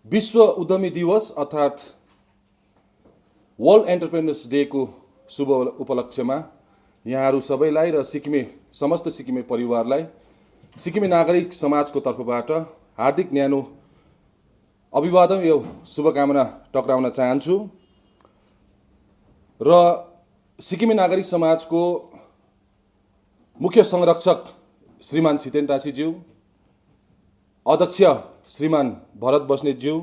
विश्व उद्यमी दिवस अर्थात् वर्ल्ड एन्टरप्रेन्योर्स डे को शुभ उपलक्ष्यमा यहाँहरू सबैलाई र समस्त सिक्किमे परिवारलाई सिक्किमे नागरिक समाजको तर्फबाट हार्दिक न्यानो अभिवादन यो शुभकामना टक्राउन चाहन्छु र सिक्किमे नागरिक समाजको मुख्य संरक्षक श्रीमान छितेन टासीज्यू, अध्यक्ष श्रीमान भरत बस्नेतज्यू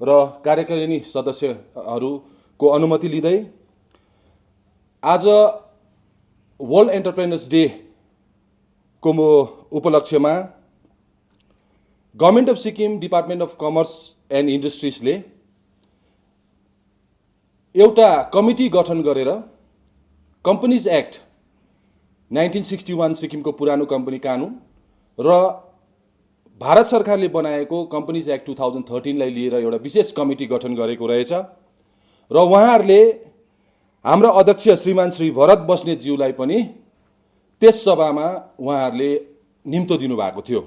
र कार्यकारिणी सदस्यहरूको अनुमति लिँदै आज वर्ल्ड एन्टरप्रेन्योर्स डे को उपलक्ष्यमा government of Sikkim department of commerce and इन्डस्ट्रिजले एउटा कमिटी गठन गरेर कम्पनीज एक्ट 1961 सिक्किमको पुरानो कम्पनी कानुन र भारत सरकारले बनाएको कम्पनीज एक्ट 2013 लाई लिएर एउटा विशेष कमिटी गठन गरेको रहेछ र उहाँहरूले हाम्रो अध्यक्ष श्रीमान श्री भरत बस्नेतज्यूलाई पनि त्यस सभामा उहाँहरूले निम्तो दिनुभएको थियो।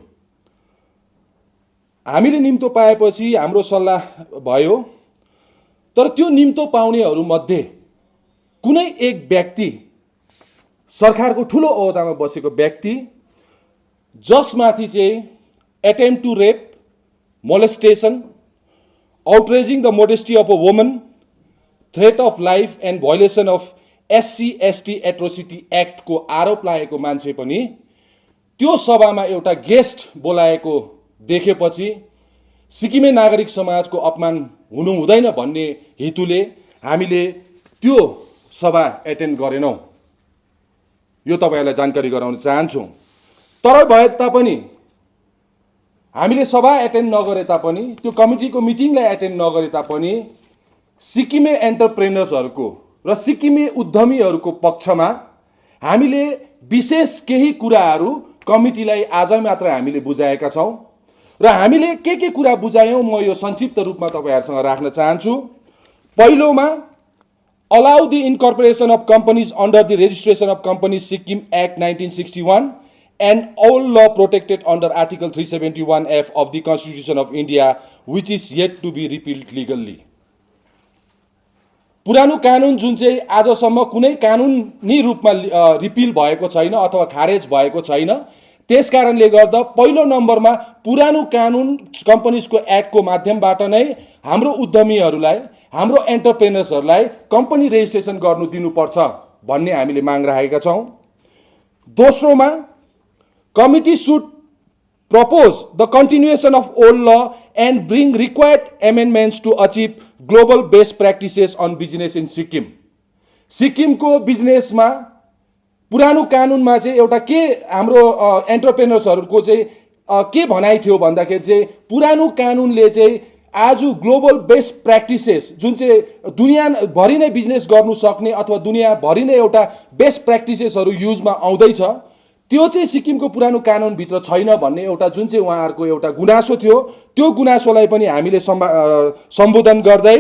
हामीले निम्तो पाएपछि हाम्रो सल्लाह भयो, तर त्यो निम्तो पाउनेहरूमध्ये कुनै एक व्यक्ति, सरकारको ठुलो ओहदामा बसेको व्यक्ति जसमाथि चाहिँ attempt to rape, molestation, outraging the modesty of a woman, threat of life and violation of SC/ST Atrocity Act को आरोप लागेको मान्छे पनि त्यो सभामा एउटा गेस्ट बोलाएको देखेपछि सिक्किमे नागरिक समाजको अपमान हुनु हुँदैन भन्ने हेतुले हामीले त्यो सभा एटेन्ड गरेनौं। यो तपाईहरुलाई जानकारी गराउन चाहन्छु। तर भए तापनि हामीले सभा एटेन्ड नगरे तापनि, त्यो कमिटीको मिटिङलाई एटेन्ड नगरे तापनि सिक्किमे एन्टरप्रेन्योर्सहरुको र सिक्किमे उद्यमीहरुको पक्षमा हामीले विशेष केही कुराहरू कमिटीलाई आज मात्र हामीले बुझाएका छौं र हामीले के कुरा बुझायौं म यो संक्षिप्त रूपमा तपाईहरुसँग राख्न चाहन्छु। पहिलोमा allow the incorporation of companies under the registration of companies Sikkim Act 1961 and all law protected under Article 371F of the Constitution of India, which is yet to be repealed legally. पुरानो कानुन जुन चाहिँ आजसम्म कुनै कानुनी रूपमा ripple भएको छैन अथवा खारेज भएको छैन, त्यसकारणले गर्दा पहिलो नम्बरमा पुरानो कानुन कम्पनीजको एक्टको माध्यमबाट नै हाम्रो उद्यमीहरूलाई, हाम्रो एन्टरप्रेन्योर्सहरूलाई कम्पनी रेजिस्ट्रेसन गर्नु दिनुपर्छ भन्ने हामीले माग राखेका छौं। दोस्रोमा committee should propose the continuation of old law and bring required amendments to achieve global best practices on business in Sikkim. Sikkim को बिजनेस में पुरानो कानुन में एउटा के हाम्रो एन्टरप्रेन्योर्सहरुको चाहिँ के भनाइ थियो भन्दाखेरि चाहिँ पुरानो कानुनले चाहिँ आज ग्लोबल बेस्ट प्र्याक्टिसेस जुन चाहिँ दुनिया भरि नै बिजनेस गर्नु सक्ने अथवा दुनिया भरि नै एउटा बेस्ट प्र्याक्टिसेसहरु युजमा आउँदैछ, त्यो चाहिँ सिक्किमको पुरानो कानुन भित्र छैन भन्ने एउटा जुन चाहिँ उहाँहरुको एउटा गुनासो थियो, त्यो गुनासोलाई पनि हामीले सम्बोधन गर्दै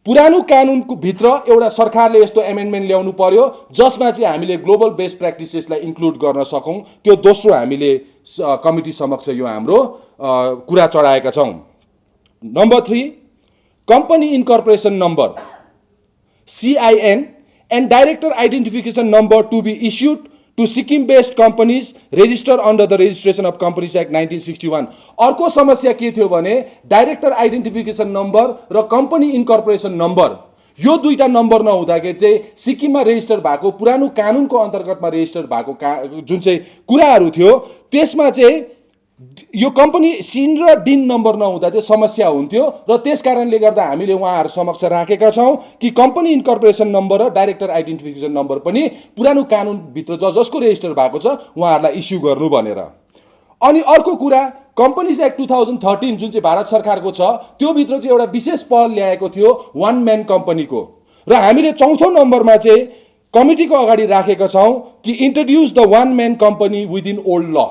पुरानो कानुनको भित्र एउटा सरकारले यस्तो एमेन्डमेन्ट ल्याउनु पर्यो जसमा चाहिँ हामीले ग्लोबल बेस्ट प्र्याक्टिसेसलाई इन्क्लुड गर्न सकौं। त्यो दोस्रो हामीले कमिटी समक्ष यो हाम्रो कुरा चढाएका छौं। Number 3, company incorporation number CIN and director identification number to be issued to Sikkim-based companies registered under the Registration of Companies Act 1961. अर्को समस्या के थियो भने डाइरेक्टर आइडेन्टिफिकेसन नम्बर र कम्पनी इन्कर्पोरेसन नम्बर, यो दुईटा नम्बर नहुँदाखेरि चाहिँ सिक्किममा रेजिस्टर भएको पुरानो कानुनको अन्तर्गतमा रेजिस्टर भएको जुन चाहिँ कुराहरू थियो त्यसमा चाहिँ यो कम्पनी सिन र डिन नम्बर नहुँदा चाहिँ समस्या हुन्थ्यो र त्यसकारणले गर्दा हामीले उहाँहरु समक्ष राखेका छौं कि कम्पनी इन्कर्पोरेसन नम्बर र डाइरेक्टर आइडेन्टिफिकेसन नम्बर पनि पुरानो कानुन भित्र जसको रेजिस्टर भएको छ उहाँहरुलाई इस्यु गर्नु भनेर। अनि अर्को कुरा कम्पनीज एक्ट 2013 जुन चाहिँ भारत सरकारको छ त्यो भित्र चाहिँ एउटा विशेष पहल ल्याएको थियो वन म्यान कम्पनीको र हामीले चौथो नम्बरमा चाहिँ कमिटीको अगाडि राखेका छौं कि introduce the one man company within old ल।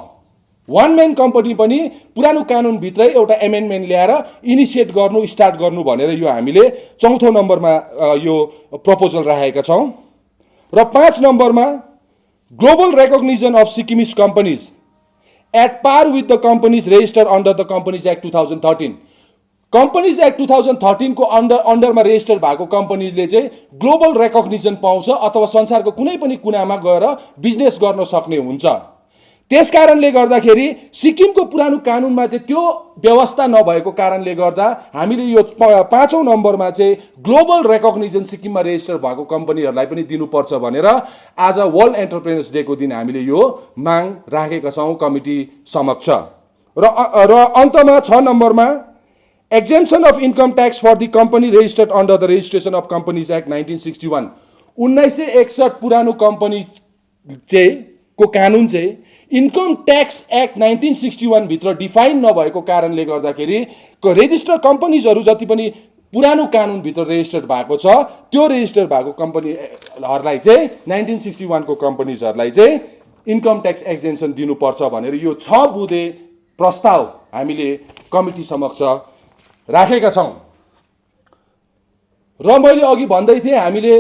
वन म्यान कम्पनी पनि पुरानो कानुन भित्रै एउटा एमेन्डमेन्ट ल्याएर इनिशिएट गर्नु, स्टार्ट गर्नु भनेर यो हामीले चौथो नम्बरमा यो प्रपोजल राखेका छौं। र 5 नम्बरमा global recognition of Sikkimese companies at par with the companies registered under the Companies Act 2013. Companies act 2013 को अन्डरमा रेजिस्टर भएको कम्पनीले चाहिँ ग्लोबल रेकग्निसन पाउँछ अथवा संसारको कुनै पनि कुनामा गएर बिजनेस गर्न सक्ने हुन्छ। त्यस कारणले गर्दाखेरि सिक्किमको पुरानो कानुनमा चाहिँ त्यो व्यवस्था नभएको कारणले गर्दा हामीले यो 5औं नम्बरमा चाहिँ ग्लोबल रेकग्निसन सिक्किममा रेजिस्टर भएको कम्पनीहरूलाई पनि दिनुपर्छ भनेर आज वर्ल्ड एन्टरप्रेनर्स डेको दिन हामीले यो माग राखेका छौँ कमिटी समक्ष। र अन्तमा 6 नम्बरमा exemption of income tax for the company registered under the Registration of Companies Act 1961 1961 पुरानो कम्पनी चाहिँ को कानुन चाहिँ इन्कम ट्याक्स एक्ट 1961 भित्र डिफाइन नभएको कारणले गर्दाखेरि रेजिस्टर कम्पनीजहरू जति पनि पुरानो कानुन भित्र रेजिस्टर्ड भएको छ त्यो रेजिस्टर भएको कम्पनीहरूलाई चाहिँ 1961 को कम्पनीजहरूलाई चाहिँ इन्कम ट्याक्स एक्जेम्सन दिनुपर्छ भनेर यो 6 बुँदे प्रस्ताव हामीले कमिटी समक्ष राखेका छौँ। र मैले अघि भन्दै थिएँ हामीले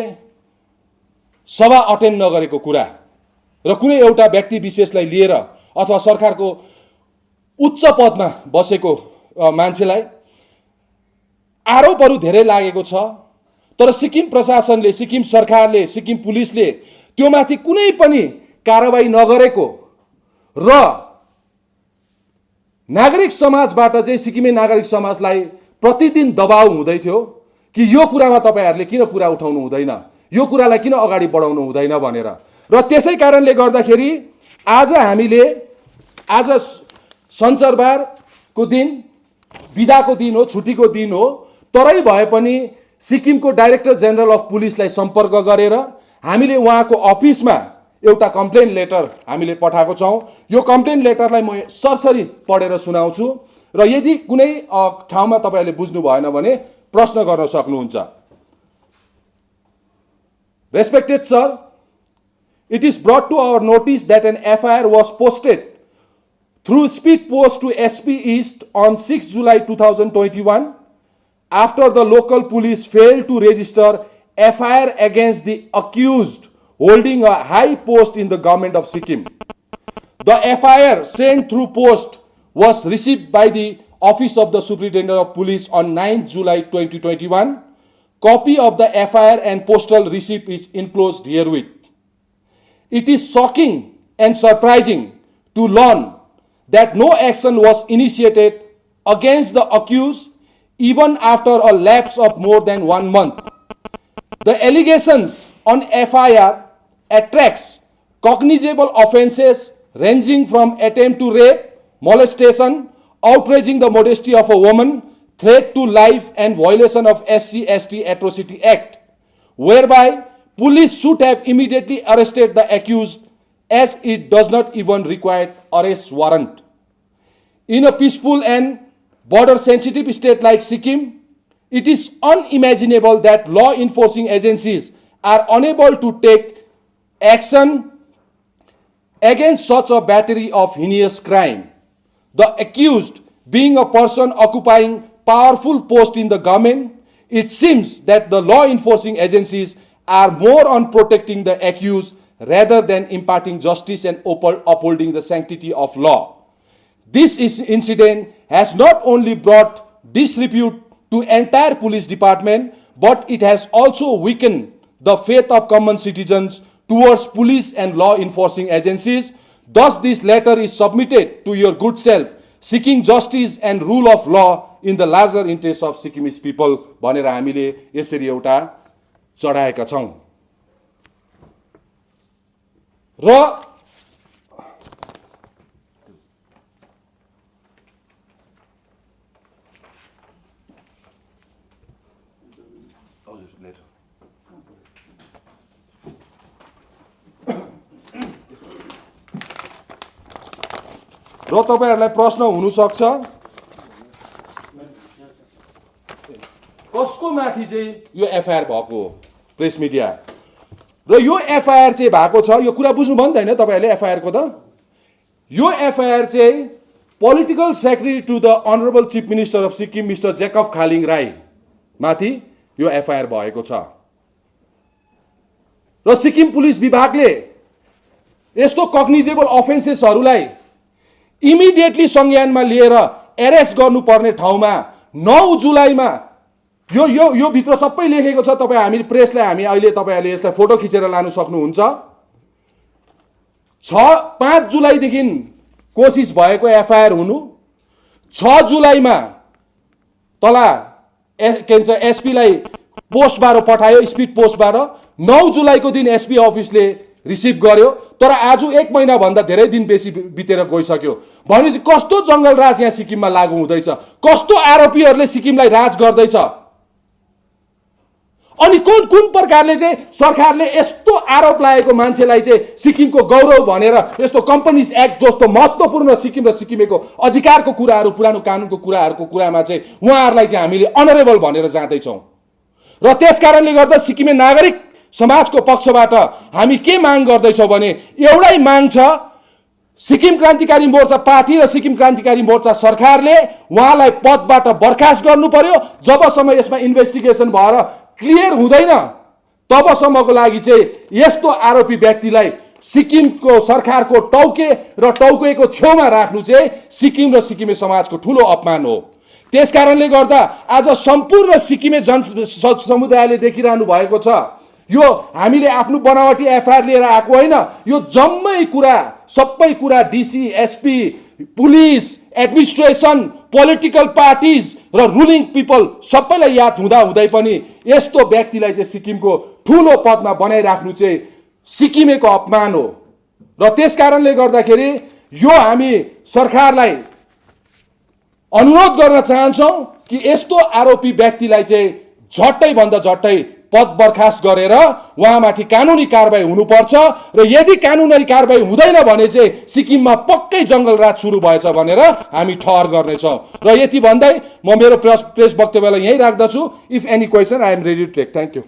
सभा अटेन्ड नगरेको कुरा र कुनै एउटा व्यक्ति विशेषलाई लिएर अथवा सरकारको उच्च पदमा बसेको मान्छेलाई आरोपहरू धेरै लागेको छ, तर सिक्किम प्रशासनले, सिक्किम सरकारले, सिक्किम पुलिसले त्यो माथि कुनै पनि कारबाही नगरेको र नागरिक समाजबाट चाहिँ सिक्किमे नागरिक समाजलाई प्रतिदिन दबाव हुँदै थियो कि यो कुरामा तपाईहरुले किन कुरा उठाउनु हुँदैन, यो कुरालाई किन अगाडि बढाउनु हुँदैन भनेर। र त्यसै कारणले गर्दाखेरि आज हामीले आज शनिबारको दिन बिदाको दिन हो, छुट्टीको दिन हो, तरै भए पनि सिक्किमको डाइरेक्टर जनरल अफ पुलिसलाई सम्पर्क गरेर हामीले उहाँको अफिसमा एउटा कम्प्लेन लेटर हामीले पठाएको छौँ। यो कम्प्लेन लेटरलाई म सरसरी पढेर सुनाउँछु र यदि कुनै ठाउँमा तपाईहरुले बुझ्नु भएन भने प्रश्न गर्न सक्नुहुन्छ। Respected sir, it is brought to our notice that an FIR was posted through speed post to SP East on 6 July 2021 after the local police failed to register FIR against the accused holding a high post in the government of Sikkim. The FIR sent through post was received by the Office of the Superintendent of Police on 9 July 2021. Copy of the FIR and postal receipt is enclosed herewith. It is shocking and surprising to learn that no action was initiated against the accused even after a lapse of more than 1 month. The allegations on FIR attracts cognizable offences ranging from attempt to rape, molestation, outraging the modesty of a woman, threat to life and violation of SC/ST Atrocity Act, whereby police should have immediately arrested the accused as it does not even require arrest warrant. In a peaceful and border sensitive state like Sikkim, it is unimaginable that law enforcing agencies are unable to take action against such a battery of heinous crime. The accused being a person occupying powerful post in the government, it seems that the law enforcing agencies are more on protecting the accused rather than imparting justice and upholding the sanctity of law. This incident has not only brought disrepute to entire police department, but it has also weakened the faith of common citizens towards police and law enforcing agencies. Thus, this letter is submitted to your good self, seeking justice and rule of law in the larger interest of Sikkimese people भनेर हामीले यसरी एउटा चढाएका छौं। र तपाईहरुलाई प्रश्न हुन सक्छ कसको माथि चाहिँ यो एफआईआर भएको हो, प्रेस मिडिया र यो एफआईआर चाहिँ भएको छ, यो कुरा बुझ्नु भयो नि त हैन तपाईहरुले एफआईआर को त यो एफआईआर चाहिँ political secretary to the honourable chief minister of Sikkim mister Jacob Khaling Rai माथि यो एफआईआर भएको छ र सिक्किम पुलिस विभागले यस्तो कग्निजेबल अफेन्सेसहरुलाई इमिडिएटली संज्ञानमा लिएर एरेस्ट गर्नुपर्ने ठाउँमा 9 जुलाईमा यो यो यो भित्र सबै लेखेको छ। तपाईँ हामी प्रेसलाई हामी अहिले तपाईँहरूले यसलाई फोटो खिचेर लानु सक्नुहुन्छ। 5 जुलाईदेखि कोसिस भएको एफआइआर हुनु, 6 जुलाईमा तला के भन्छ एसपीलाई पोस्टबाट पठायो, स्पिड पोस्टबाट। 9 जुलाईको दिन एसपी अफिसले रिसिभ गर्यो, तर आज 1 महिनाभन्दा धेरै दिन बेसी बितेर गइसक्यो। भनेपछि कस्तो जङ्गल राज यहाँ सिक्किममा लागू हुँदैछ, कस्तो आरोपीहरूले सिक्किमलाई राज गर्दैछ। अनि कुन प्रकारले चाहिँ सरकारले यस्तो आरोप लागेको मान्छेलाई चाहिँ सिक्किमको गौरव भनेर यस्तो कम्पनीज एक्ट जस्तो महत्त्वपूर्ण सिक्किम र सिक्किमेको अधिकारको कुराहरू, पुरानो कानुनको कुराहरूको कुरामा चाहिँ उहाँहरूलाई चाहिँ हामीले अनरेबल भनेर जाँदैछौँ। र त्यसकारणले गर्दा सिक्किमे नागरिक समाजको पक्षबाट हामी के माग गर्दैछौँ भने एउटै माग छ, सिक्किम क्रान्तिकारी मोर्चा पार्टी र सिक्किम क्रान्तिकारी मोर्चा सरकारले उहाँलाई पदबाट बर्खास्त गर्नु पर्यो। जबसम्म यसमा इन्भेस्टिगेसन भएर क्लियर हुँदैन तबसम्मको लागि चाहिँ यस्तो आरोपी व्यक्तिलाई सिक्किमको सरकारको टौके र टौकेको छेउमा राख्नु चाहिँ सिक्किम र सिक्किमे समाजको ठुलो अपमान हो। त्यसकारणले गर्दा आज सम्पूर्ण सिक्किमे समुदायले देखिरहनु भएको छ, यो हामीले आफ्नो बनावटी एफआइआर लिएर आएको होइन। यो जम्मै कुरा, सबै कुरा DC, SP, police, administration, political parties र रुलिङ पिपल सबैलाई याद हुँदै पनि यस्तो व्यक्तिलाई चाहिँ सिक्किमको ठुलो पदमा बनाइराख्नु चाहिँ सिक्किमेको अपमान हो। र त्यसकारणले गर्दाखेरि यो हामी सरकारलाई अनुरोध गर्न चाहन्छौँ कि यस्तो आरोपी व्यक्तिलाई चाहिँ झट्टैभन्दा झट्टै पद बर्खास्त गरेर उहाँमाथि कानुनी कारबाही हुनुपर्छ। र यदि कानुनी कारबाही हुँदैन भने चाहिँ सिक्किममा पक्कै जङ्गल राज सुरु भएछ भनेर हामी ठहर गर्नेछौँ। र यति भन्दै म मेरो प्रेस वक्तव्यलाई यहीँ राख्दछु। If any question I am ready to take. Thank you.